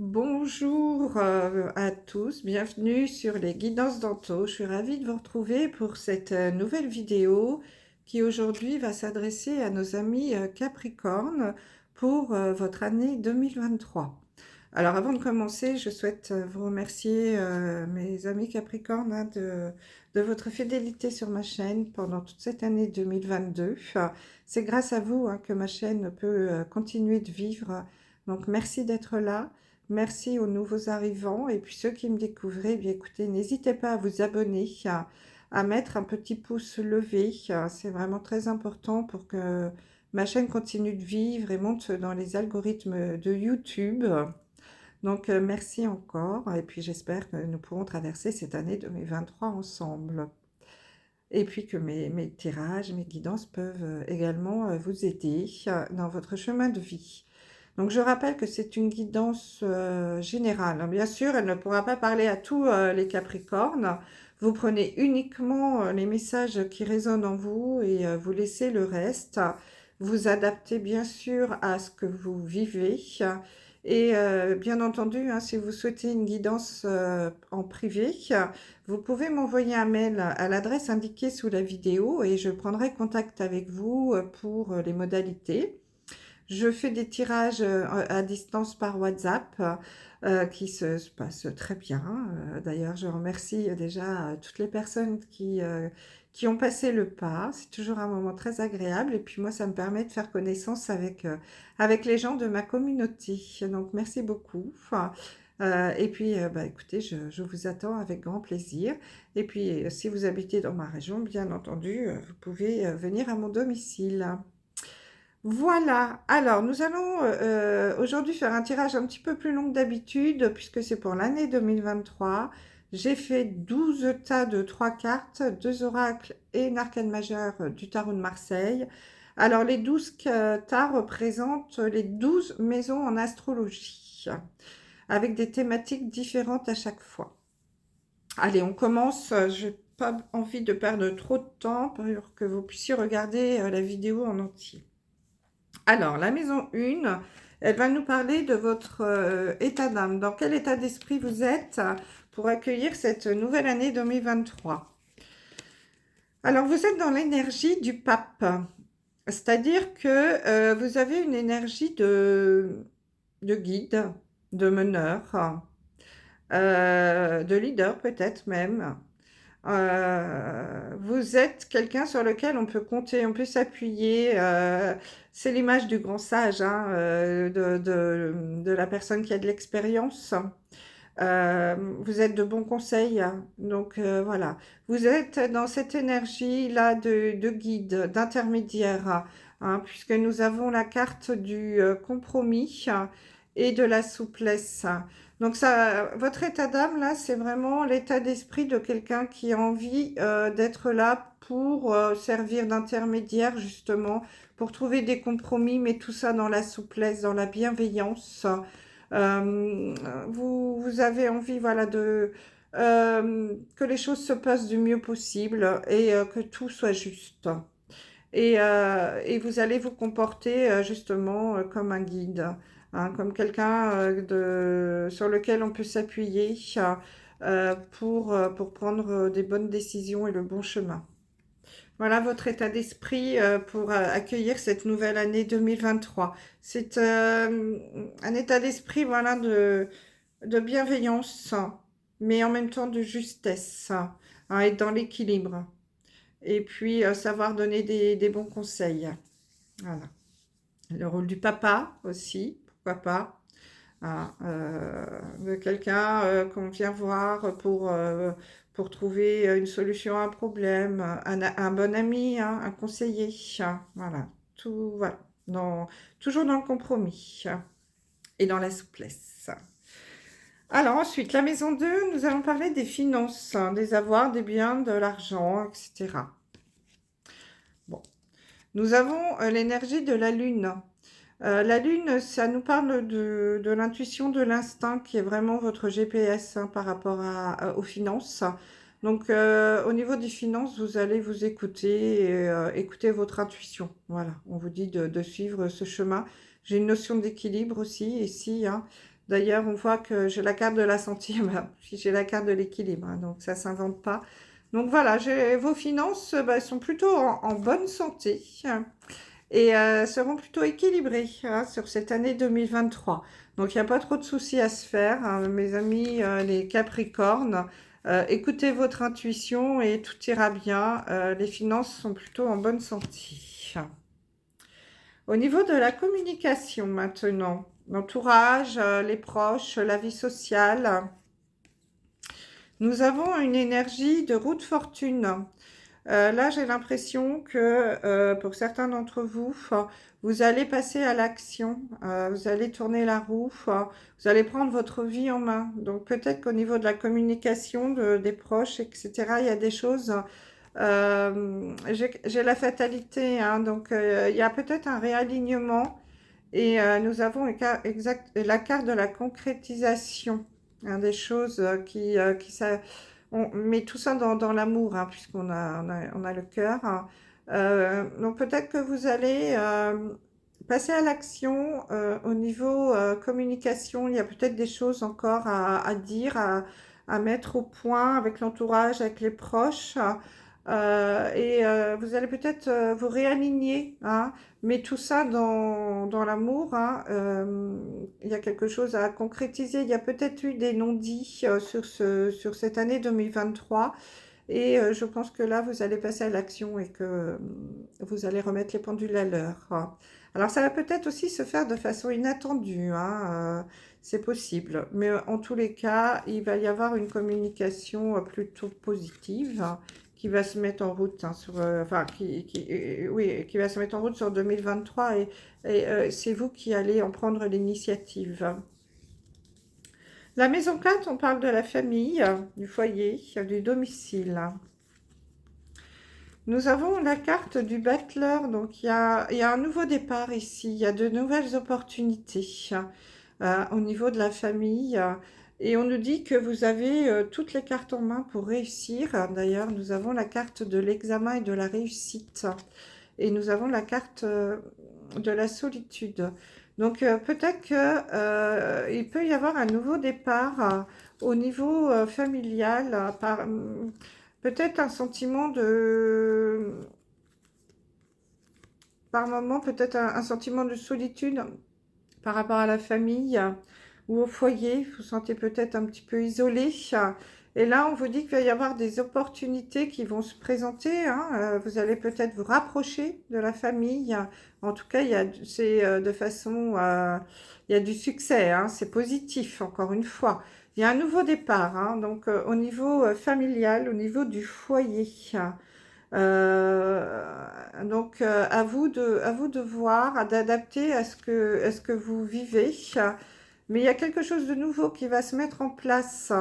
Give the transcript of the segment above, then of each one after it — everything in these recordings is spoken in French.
Bonjour à tous, bienvenue sur les guidances d'Anto. Je suis ravie de vous retrouver pour cette nouvelle vidéo qui aujourd'hui va s'adresser à nos amis Capricorne pour votre année 2023. Alors avant de commencer, je souhaite vous remercier mes amis Capricorne de votre fidélité sur ma chaîne pendant toute cette année 2022. C'est grâce à vous que ma chaîne peut continuer de vivre, donc merci d'être là. Merci aux nouveaux arrivants et puis ceux qui me découvrent, bien écoutez, n'hésitez pas à vous abonner, à mettre un petit pouce levé, c'est vraiment très important pour que ma chaîne continue de vivre et monte dans les algorithmes de YouTube. Donc merci encore et puis j'espère que nous pourrons traverser cette année 2023 ensemble. Et puis que mes tirages, mes guidances peuvent également vous aider dans votre chemin de vie. Donc je rappelle que c'est une guidance générale. Bien sûr, elle ne pourra pas parler à tous les Capricornes. Vous prenez uniquement les messages qui résonnent en vous et vous laissez le reste. Vous adaptez bien sûr à ce que vous vivez. Et bien entendu, si vous souhaitez une guidance en privé, vous pouvez m'envoyer un mail à l'adresse indiquée sous la vidéo et je prendrai contact avec vous pour les modalités. Je fais des tirages à distance par WhatsApp qui se passent très bien. D'ailleurs, je remercie déjà toutes les personnes qui ont passé le pas. C'est toujours un moment très agréable et puis moi, ça me permet de faire connaissance avec les gens de ma communauté. Donc, merci beaucoup. Et puis, écoutez, je vous attends avec grand plaisir. Et puis, si vous habitez dans ma région, bien entendu, vous pouvez venir à mon domicile. Voilà, alors nous allons aujourd'hui faire un tirage un petit peu plus long que d'habitude puisque c'est pour l'année 2023. J'ai fait 12 tas de 3 cartes, 2 oracles et une arcane majeure du tarot de Marseille. Alors les 12 tas représentent les 12 maisons en astrologie avec des thématiques différentes à chaque fois. Allez, on commence. Je n'ai pas envie de perdre trop de temps pour que vous puissiez regarder la vidéo en entier. Alors, la maison 1, elle va nous parler de votre état d'âme. Dans quel état d'esprit vous êtes pour accueillir cette nouvelle année 2023? Alors, vous êtes dans l'énergie du pape. C'est-à-dire que vous avez une énergie de guide, de meneur, de leader peut-être même. Vous êtes quelqu'un sur lequel on peut compter, on peut s'appuyer. C'est l'image du grand sage, de la personne qui a de l'expérience. Vous êtes de bons conseils, donc voilà. Vous êtes dans cette énergie-là de guide, d'intermédiaire, puisque nous avons la carte du compromis et de la souplesse. Donc ça, votre état d'âme, là, c'est vraiment l'état d'esprit de quelqu'un qui a envie d'être là pour servir d'intermédiaire, justement, pour trouver des compromis, mais tout ça dans la souplesse, dans la bienveillance. Euh, vous avez envie, voilà, que les choses se passent du mieux possible et que tout soit juste. Et vous allez vous comporter justement comme un guide, comme quelqu'un sur lequel on peut s'appuyer pour prendre des bonnes décisions et le bon chemin. Voilà votre état d'esprit pour accueillir cette nouvelle année 2023. C'est un état d'esprit, voilà, de bienveillance, mais en même temps de justesse, être dans l'équilibre. Et puis savoir donner des bons conseils. Voilà. Le rôle du papa aussi, pourquoi pas. De quelqu'un qu'on vient voir pour trouver une solution à un problème, un bon ami, un conseiller. Voilà, tout, voilà. Toujours dans le compromis et dans la souplesse. Alors ensuite, la maison 2, nous allons parler des finances, des avoirs, des biens, de l'argent, etc. Bon. Nous avons l'énergie de la lune. La lune, ça nous parle de l'intuition, de l'instinct qui est vraiment votre GPS par rapport aux finances. Donc, au niveau des finances, vous allez vous écouter et écouter votre intuition. Voilà, on vous dit de suivre ce chemin. J'ai une notion d'équilibre aussi ici, D'ailleurs, on voit que j'ai la carte de la santé, puis j'ai la carte de l'équilibre, hein, donc ça ne s'invente pas. Donc voilà, vos finances sont plutôt en bonne santé et seront plutôt équilibrées hein, sur cette année 2023. Donc il n'y a pas trop de soucis à se faire, hein, mes amis les Capricornes. Écoutez votre intuition et tout ira bien. Les finances sont plutôt en bonne santé. Au niveau de la communication maintenant, l'entourage, les proches, la vie sociale, nous avons une énergie de roue de fortune. Là, j'ai l'impression que pour certains d'entre vous, vous allez passer à l'action, vous allez tourner la roue, vous allez prendre votre vie en main. Donc peut-être qu'au niveau de la communication des proches, etc., il y a des choses. J'ai la fatalité, hein, donc il y a peut-être un réalignement et nous avons la carte de la concrétisation, hein, des choses on met tout ça dans l'amour, hein, puisqu'on on a le cœur. Hein. Donc peut-être que vous allez passer à l'action au niveau communication. Il y a peut-être des choses encore à dire, à mettre au point avec l'entourage, avec les proches. Et vous allez peut-être vous réaligner, hein, mais tout ça dans l'amour. Hein, il y a quelque chose à concrétiser. Il y a peut-être eu des non-dits sur cette année 2023. Et je pense que là, vous allez passer à l'action et que vous allez remettre les pendules à l'heure. Hein. Alors, ça va peut-être aussi se faire de façon inattendue. Hein, c'est possible. Mais en tous les cas, il va y avoir une communication plutôt positive hein, qui va se mettre en route hein, oui, qui va se mettre en route sur 2023 et c'est vous qui allez en prendre l'initiative. La maison 4, on parle de la famille, du foyer, du domicile. Nous avons la carte du battleur, donc il y a un nouveau départ ici, il y a de nouvelles opportunités au niveau de la famille. Et on nous dit que vous avez toutes les cartes en main pour réussir. D'ailleurs, nous avons la carte de l'examen et de la réussite. Et nous avons la carte de la solitude. Donc peut-être qu'il peut y avoir un nouveau départ au niveau familial, peut-être un sentiment par moment, peut-être un sentiment de solitude par rapport à la famille ou au foyer. Vous vous sentez peut-être un petit peu isolé. Et là, on vous dit qu'il va y avoir des opportunités qui vont se présenter. Hein. Vous allez peut-être vous rapprocher de la famille. En tout cas, c'est de façon... il y a du succès. Hein. C'est positif, encore une fois. Il y a un nouveau départ. Hein. Donc, au niveau familial, au niveau du foyer. Donc, à vous de voir, d'adapter à ce que vous vivez. Mais il y a quelque chose de nouveau qui va se mettre en place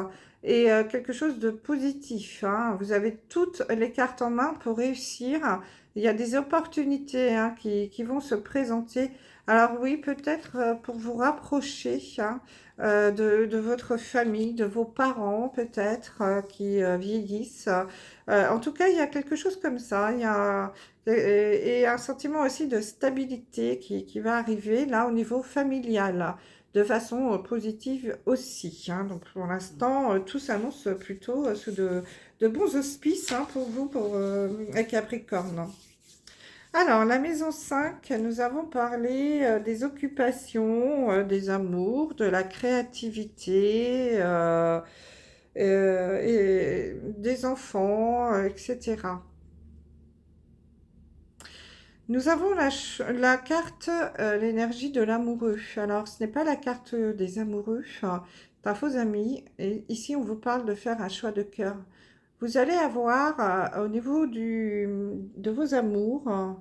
et quelque chose de positif. Hein. Vous avez toutes les cartes en main pour réussir. Il y a des opportunités hein, qui vont se présenter. Alors oui, peut-être pour vous rapprocher hein, de votre famille, de vos parents peut-être qui vieillissent. En tout cas, il y a quelque chose comme ça. Et un sentiment aussi de stabilité qui va arriver là au niveau familial de façon positive aussi. Hein. Donc pour l'instant, tout s'annonce plutôt sous de bons auspices hein, pour vous, pour Capricorne. Alors, la maison 5, nous avons parlé des occupations, des amours, de la créativité, et des enfants, etc. Nous avons la carte, l'énergie de l'amoureux. Alors, ce n'est pas la carte des amoureux, c'est un faux ami. Et ici, on vous parle de faire un choix de cœur. Vous allez avoir, au niveau de vos amours,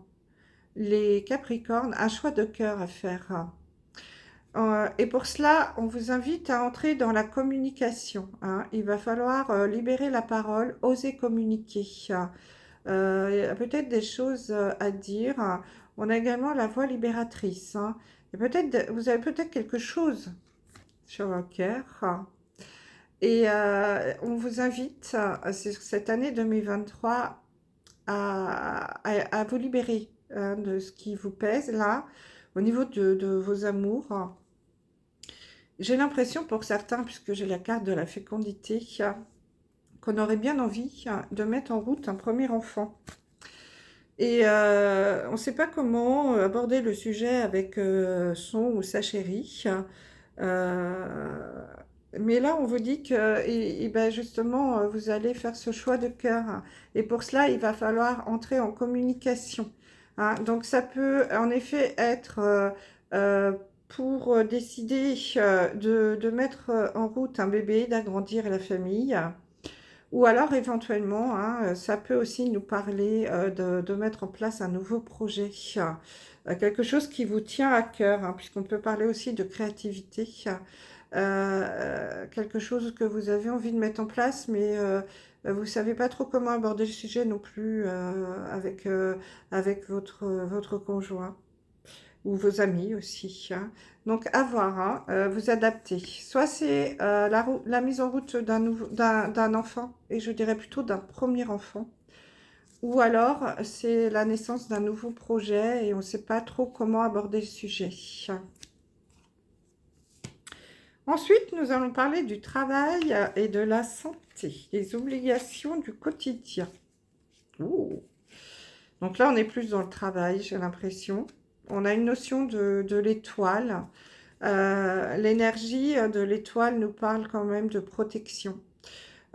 les Capricornes, un choix de cœur à faire. Et pour cela, on vous invite à entrer dans la communication. Hein. Il va falloir libérer la parole, oser communiquer. Il y a peut-être des choses à dire. On a également la voix libératrice. Hein. Et vous avez peut-être quelque chose sur le cœur. Et on vous invite, sur cette année 2023, à vous libérer de ce qui vous pèse là, au niveau de vos amours. J'ai l'impression pour certains, puisque j'ai la carte de la fécondité, qu'on aurait bien envie de mettre en route un premier enfant. Et on ne sait pas comment aborder le sujet avec son ou sa chérie. Euh, mais là, on vous dit que ben justement, vous allez faire ce choix de cœur. Et pour cela, il va falloir entrer en communication. Hein. Donc, ça peut en effet être euh, pour décider de mettre en route un bébé, d'agrandir la famille. Ou alors, éventuellement, hein, ça peut aussi nous parler de mettre en place un nouveau projet, quelque chose qui vous tient à cœur, hein, puisqu'on peut parler aussi de créativité, quelque chose que vous avez envie de mettre en place, mais vous ne savez pas trop comment aborder le sujet non plus avec votre conjoint ou vos amis aussi. Hein. Donc, à voir, hein, vous adapter. Soit c'est la mise en route d'un enfant, et je dirais plutôt d'un premier enfant, ou alors c'est la naissance d'un nouveau projet et on ne sait pas trop comment aborder le sujet. Ensuite, nous allons parler du travail et de la santé, les obligations du quotidien. Ouh. Donc là, on est plus dans le travail, j'ai l'impression. On a une notion de l'étoile. L'énergie de l'étoile nous parle quand même de protection.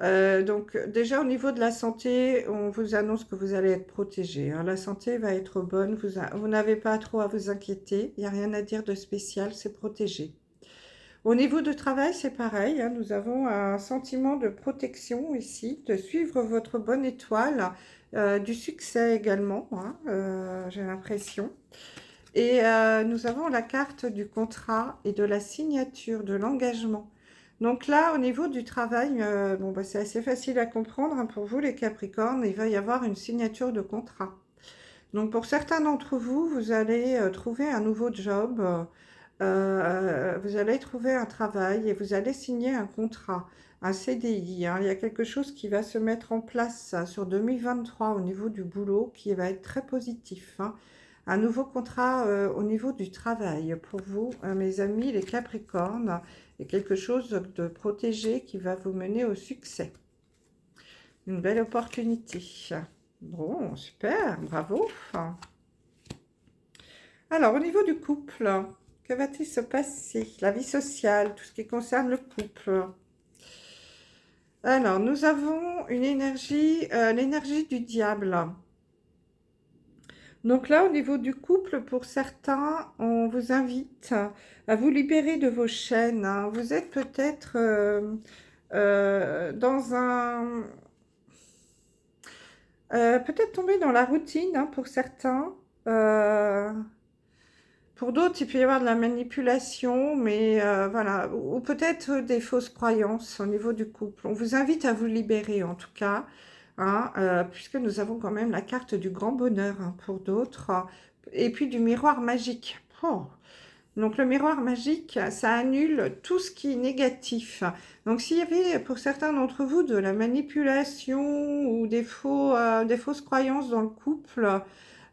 Donc déjà au niveau de la santé, on vous annonce que vous allez être protégé. Hein. La santé va être bonne, vous n'avez pas trop à vous inquiéter, il n'y a rien à dire de spécial, c'est protégé. Au niveau du travail, c'est pareil, hein, nous avons un sentiment de protection ici, de suivre votre bonne étoile, du succès également, hein, j'ai l'impression. Et nous avons la carte du contrat et de la signature, de l'engagement. Donc là, au niveau du travail, bon, bah, c'est assez facile à comprendre hein, pour vous les Capricornes, il va y avoir une signature de contrat. Donc pour certains d'entre vous, vous allez trouver un nouveau job, vous allez trouver un travail et vous allez signer un contrat, un CDI. Hein. Il y a quelque chose qui va se mettre en place sur 2023 au niveau du boulot qui va être très positif. Hein. Un nouveau contrat au niveau du travail pour vous, mes amis, les Capricornes, et quelque chose de protégé qui va vous mener au succès. Une belle opportunité. Bon, super, bravo. Alors, au niveau du couple, que va-t-il se passer? La vie sociale, tout ce qui concerne le couple. Alors, nous avons une énergie, l'énergie du diable. Donc là, au niveau du couple, pour certains, on vous invite à vous libérer de vos chaînes. Hein. Vous êtes peut-être dans un... peut-être tombé dans la routine hein, pour certains. Pour d'autres, il peut y avoir de la manipulation, mais voilà, ou peut-être des fausses croyances au niveau du couple. On vous invite à vous libérer en tout cas, hein, puisque nous avons quand même la carte du grand bonheur hein, pour d'autres, et puis du miroir magique. Oh. Donc le miroir magique, ça annule tout ce qui est négatif. Donc s'il y avait pour certains d'entre vous de la manipulation ou des fausses croyances dans le couple,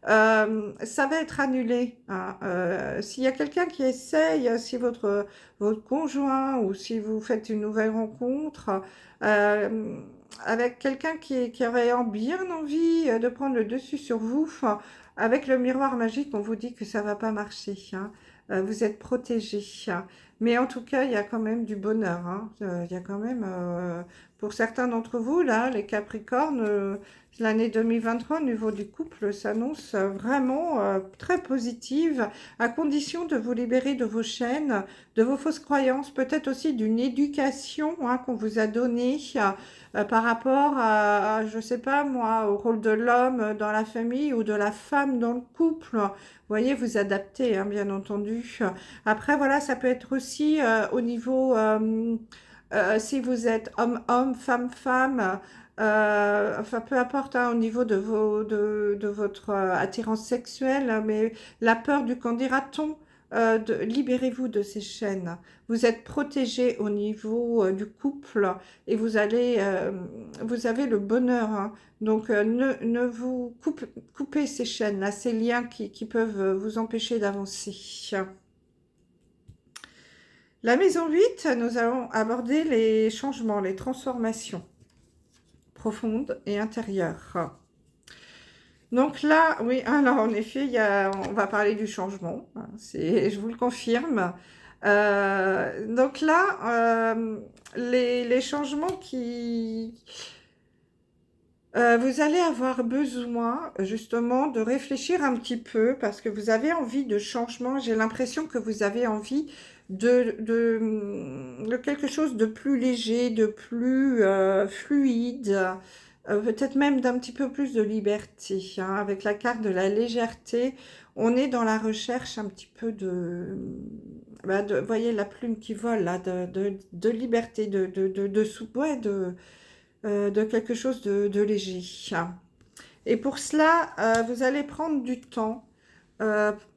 ça va être annulé. Hein. S'il y a quelqu'un qui essaye, si votre conjoint ou si vous faites une nouvelle rencontre euh, avec quelqu'un qui aurait bien envie de prendre le dessus sur vous, avec le miroir magique, on vous dit que ça ne va pas marcher. Hein. Vous êtes protégé. Hein. Mais en tout cas, il y a quand même du bonheur. Hein. Il y a quand même, pour certains d'entre vous, là, les Capricornes, l'année 2023 au niveau du couple s'annonce vraiment très positive, à condition de vous libérer de vos chaînes, de vos fausses croyances, peut-être aussi d'une éducation hein, qu'on vous a donnée par rapport je ne sais pas moi, au rôle de l'homme dans la famille ou de la femme dans le couple. Vous voyez, vous adaptez, hein, bien entendu. Après, voilà, ça peut être aussi au niveau... si vous êtes homme-homme, femme-femme, enfin peu importe hein, au niveau de votre attirance sexuelle, hein, mais la peur du qu'en dira-t-on, libérez-vous de ces chaînes. Vous êtes protégé au niveau du couple et vous avez le bonheur. Hein. Donc ne vous coupez ces chaînes-là, ces liens qui peuvent vous empêcher d'avancer. La maison 8, nous allons aborder les changements, les transformations profondes et intérieures. Donc là, oui, alors en effet, on va parler du changement, hein, je vous le confirme. Donc là, les changements vous allez avoir besoin justement de réfléchir un petit peu parce que vous avez envie de changement. J'ai l'impression que vous avez envie de quelque chose de plus léger, de plus fluide, peut-être même d'un petit peu plus de liberté, hein. Avec la carte de la légèreté, on est dans la recherche un petit peu voyez la plume qui vole là, de liberté, ouais, de quelque chose de léger. Et pour cela, vous allez prendre du temps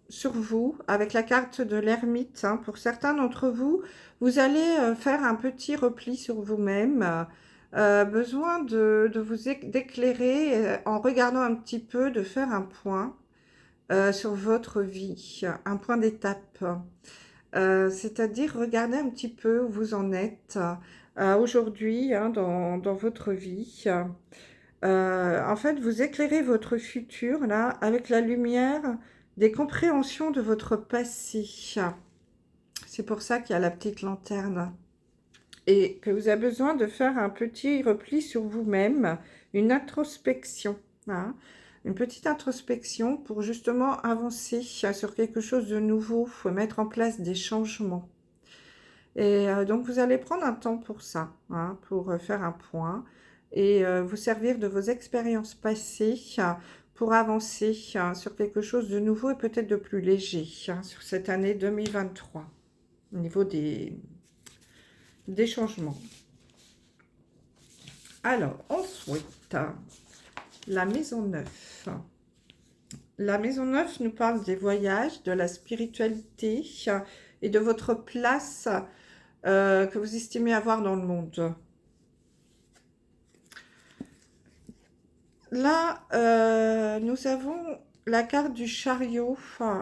sur vous, avec la carte de l'ermite, hein. Pour certains d'entre vous, vous allez faire un petit repli sur vous-même, besoin de vous d'éclairer en regardant un petit peu, de faire un point sur votre vie, un point d'étape. C'est-à-dire regarder un petit peu où vous en êtes aujourd'hui, hein, dans votre vie. En fait, vous éclairez votre futur là avec la lumière des compréhensions de votre passé. C'est pour ça qu'il y a la petite lanterne. Et que vous avez besoin de faire un petit repli sur vous-même, une introspection, hein. Une petite introspection pour justement avancer sur quelque chose de nouveau, faut mettre en place des changements. Et donc, vous allez prendre un temps pour ça, hein, pour faire un point et vous servir de vos expériences passées pour avancer sur quelque chose de nouveau et peut-être de plus léger sur cette année 2023 au niveau des changements. Alors, ensuite, la maison 9. La maison 9 nous parle des voyages, de la spiritualité et de votre place que vous estimez avoir dans le monde. Là, nous avons la carte du chariot,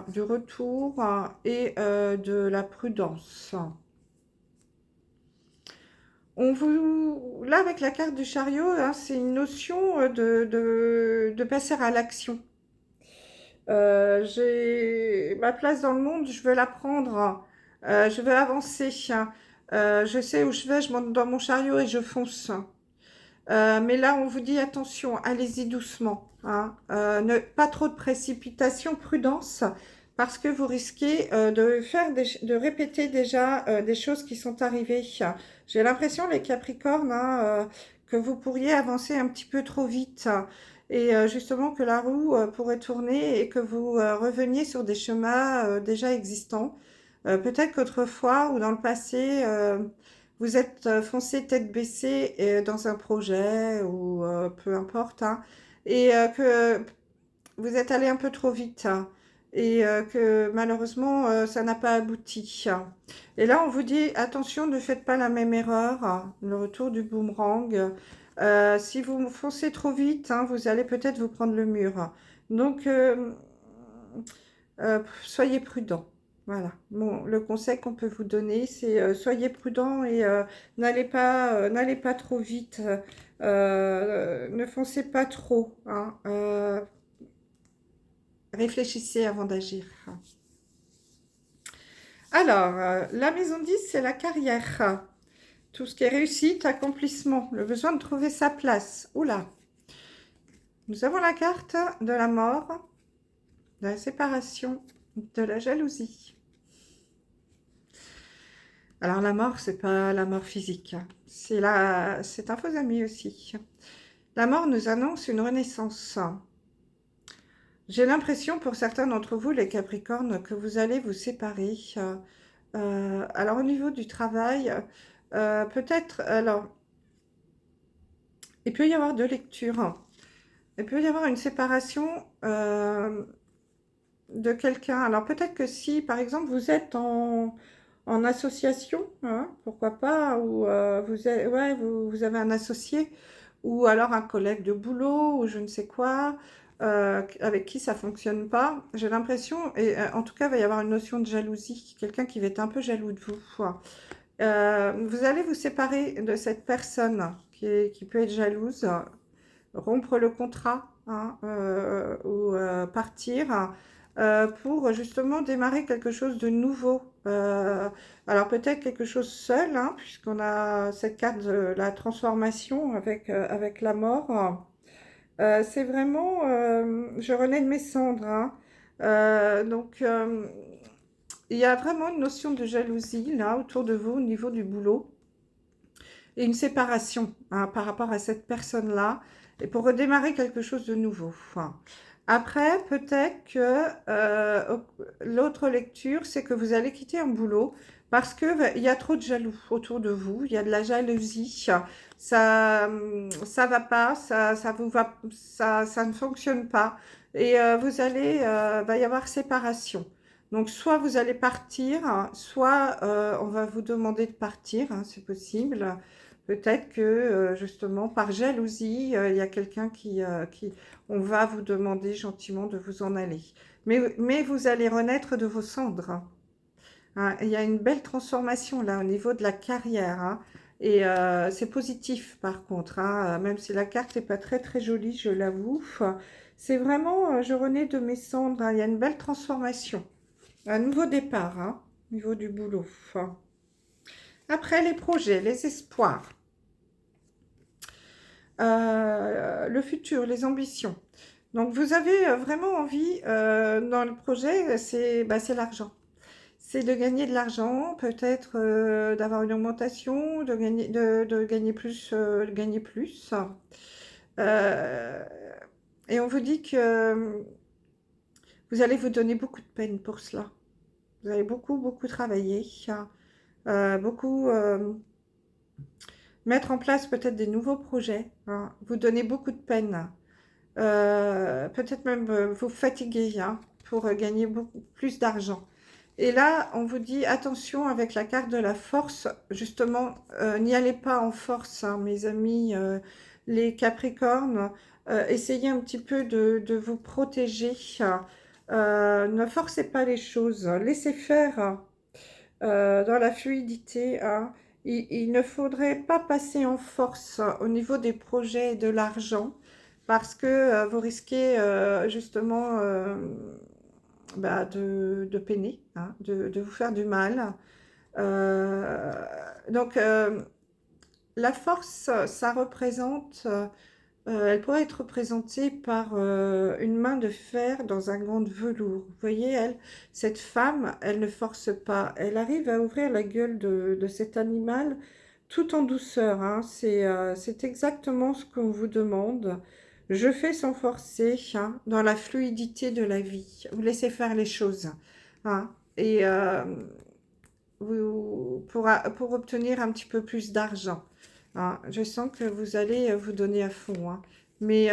du retour et de la prudence. Là, avec la carte du chariot, hein, c'est une notion de passer à l'action. J'ai ma place dans le monde, je veux la prendre, je veux avancer. Je sais où je vais, je monte dans mon chariot et je fonce. Mais là, on vous dit attention, allez-y doucement, hein. Pas trop de précipitation, prudence, parce que vous risquez de répéter déjà des choses qui sont arrivées. J'ai l'impression, les Capricornes, hein, que vous pourriez avancer un petit peu trop vite et justement que la roue pourrait tourner et que vous reveniez sur des chemins déjà existants. Peut-être qu'autrefois ou dans le passé, vous êtes foncé tête baissée dans un projet ou peu importe, hein, et que vous êtes allé un peu trop vite, hein, et que malheureusement ça n'a pas abouti. Et là on vous dit attention, ne faites pas la même erreur, hein, le retour du boomerang. Si vous foncez trop vite, hein, vous allez peut-être vous prendre le mur. Donc soyez prudent. Voilà. Bon, le conseil qu'on peut vous donner, c'est soyez prudent et n'allez pas trop vite. Ne foncez pas trop, hein. Réfléchissez avant d'agir. Alors, la maison 10, c'est la carrière. Tout ce qui est réussite, accomplissement, le besoin de trouver sa place. Oula. Nous avons la carte de la mort, de la séparation, de la jalousie. Alors la mort, c'est pas la mort physique, hein. C'est un faux ami aussi. La mort nous annonce une renaissance. J'ai l'impression pour certains d'entre vous, les Capricornes, que vous allez vous séparer. Alors au niveau du travail, peut-être, alors, il peut y avoir deux lectures. Il peut y avoir une séparation de quelqu'un. Alors peut-être que si, par exemple, vous êtes en association, hein, pourquoi pas, ou vous avez un associé, ou alors un collègue de boulot, ou je ne sais quoi, avec qui ça fonctionne pas. J'ai l'impression, et en tout cas, il va y avoir une notion de jalousie, quelqu'un qui va être un peu jaloux de vous. Vous allez vous séparer de cette personne qui peut être jalouse, rompre le contrat, hein, ou partir pour justement démarrer quelque chose de nouveau. Alors peut-être quelque chose seul, hein, puisqu'on a cette carte de la transformation avec la mort. C'est vraiment, je renais de mes cendres, hein. Donc, il y a vraiment une notion de jalousie là autour de vous au niveau du boulot et une séparation, hein, par rapport à cette personne-là et pour redémarrer quelque chose de nouveau. Enfin, après, peut-être que l'autre lecture, c'est que vous allez quitter un boulot parce que il y a trop de jaloux autour de vous, il y a de la jalousie, ça va pas, ça vous va, ça ne fonctionne pas et vous allez, va y avoir séparation. Donc, soit vous allez partir, soit on va vous demander de partir, hein, c'est possible. Peut-être que justement par jalousie, il y a quelqu'un on va vous demander gentiment de vous en aller. Mais vous allez renaître de vos cendres, hein. Il y a une belle transformation là au niveau de la carrière, hein. Et c'est positif par contre, hein, même si la carte n'est pas très très jolie, je l'avoue. C'est vraiment, je renais de mes cendres, hein. Il y a une belle transformation, un nouveau départ, hein, au niveau du boulot. Après, les projets, les espoirs, le futur, les ambitions. Donc, vous avez vraiment envie, dans le projet, c'est l'argent. C'est de gagner de l'argent, peut-être d'avoir une augmentation, de gagner plus, gagner plus. Euh, et on vous dit que vous allez vous donner beaucoup de peine pour cela. Vous allez beaucoup, beaucoup travailler, beaucoup mettre en place peut-être des nouveaux projets, hein, vous donner beaucoup de peine, peut-être même vous fatiguer, hein, pour gagner beaucoup plus d'argent. Et là, on vous dit attention avec la carte de la force, justement, n'y allez pas en force, hein, mes amis, les Capricornes, essayez un petit peu de vous protéger, ne forcez pas les choses, laissez faire, dans la fluidité, hein. Il ne faudrait pas passer en force au niveau des projets et de l'argent parce que vous risquez justement de peiner, hein, de vous faire du mal. Euh, donc, la force, ça représente elle pourrait être représentée par une main de fer dans un gant de velours. Vous voyez, cette femme, elle ne force pas. Elle arrive à ouvrir la gueule de cet animal tout en douceur, hein. C'est exactement ce qu'on vous demande. Je fais sans forcer, hein, dans la fluidité de la vie. Vous laissez faire les choses, hein. Et pour obtenir un petit peu plus d'argent, hein. Je sens que vous allez vous donner à fond, hein. Mais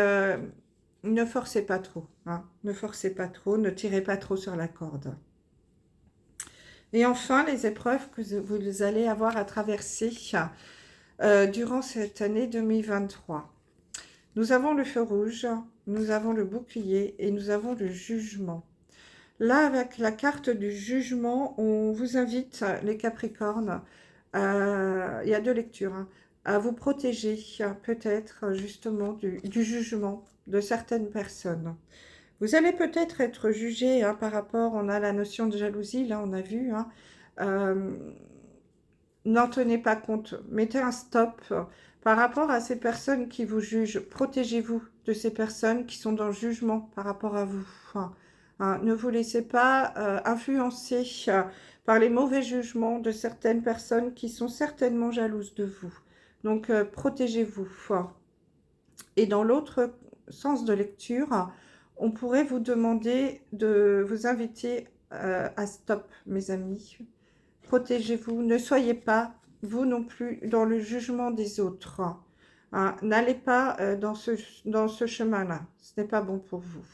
ne forcez pas trop, hein. Ne forcez pas trop, ne tirez pas trop sur la corde. Et enfin, les épreuves que vous allez avoir à traverser durant cette année 2023. Nous avons le feu rouge, nous avons le bouclier et nous avons le jugement. Là, avec la carte du jugement, on vous invite, les Capricornes, il y a deux lectures, hein, à vous protéger peut-être justement du jugement de certaines personnes. Vous allez peut-être être jugé, hein, par rapport, on a la notion de jalousie, là on a vu, hein, euh, n'en tenez pas compte, mettez un stop par rapport à ces personnes qui vous jugent, protégez-vous de ces personnes qui sont dans le jugement par rapport à vous. Hein, ne vous laissez pas influencer par les mauvais jugements de certaines personnes qui sont certainement jalouses de vous. Donc, protégez-vous. Et dans l'autre sens de lecture, on pourrait vous demander de vous inviter à stop, mes amis. Protégez-vous, ne soyez pas, vous non plus, dans le jugement des autres. Hein, n'allez pas dans ce chemin-là, ce n'est pas bon pour vous.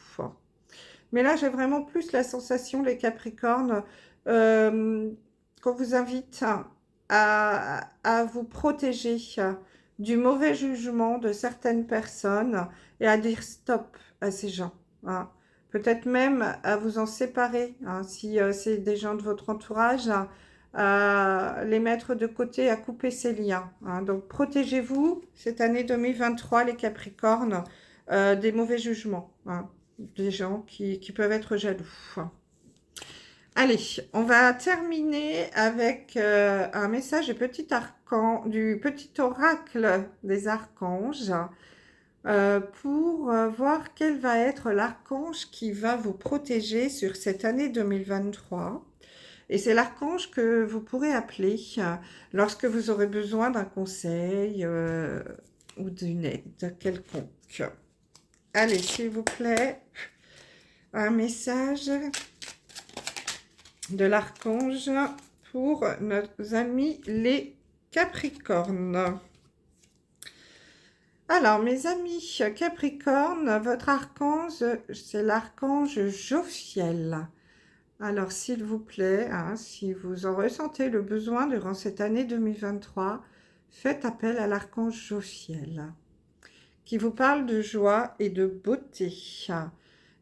Mais là, j'ai vraiment plus la sensation, les Capricornes, qu'on vous invite à vous protéger du mauvais jugement de certaines personnes et à dire stop à ces gens. hein. Peut-être même à vous en séparer, hein, si c'est des gens de votre entourage, hein, à les mettre de côté, à couper ces liens, hein. Donc protégez-vous cette année 2023, les Capricornes, des mauvais jugements, hein, des gens qui peuvent être jaloux. Allez, on va terminer avec un message du petit oracle des archanges pour voir quel va être l'archange qui va vous protéger sur cette année 2023. Et c'est l'archange que vous pourrez appeler lorsque vous aurez besoin d'un conseil ou d'une aide quelconque. Allez, s'il vous plaît, un message de l'archange pour nos amis les Capricornes. Alors, mes amis Capricorne, votre archange, c'est l'archange Jophiel. Alors, s'il vous plaît, hein, si vous en ressentez le besoin durant cette année 2023, faites appel à l'archange Jophiel, qui vous parle de joie et de beauté.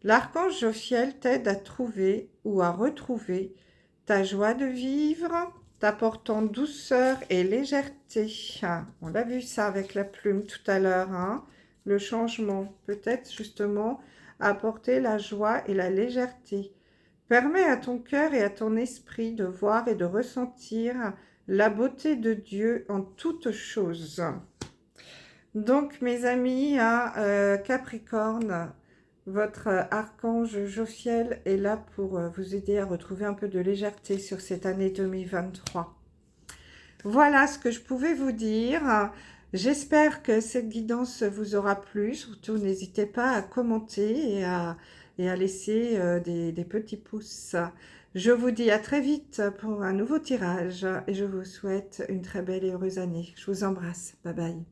L'archange Jophiel t'aide à trouver ou à retrouver ta joie de vivre, t'apportant douceur et légèreté. On l'a vu ça avec la plume tout à l'heure, hein, le changement, peut-être justement apporter la joie et la légèreté. Permet à ton cœur et à ton esprit de voir et de ressentir la beauté de Dieu en toutes choses. Donc, mes amis, hein, Capricorne, votre archange Jophiel est là pour vous aider à retrouver un peu de légèreté sur cette année 2023. Voilà ce que je pouvais vous dire. J'espère que cette guidance vous aura plu. Surtout, n'hésitez pas à commenter et à laisser des petits pouces. Je vous dis à très vite pour un nouveau tirage et je vous souhaite une très belle et heureuse année. Je vous embrasse. Bye bye.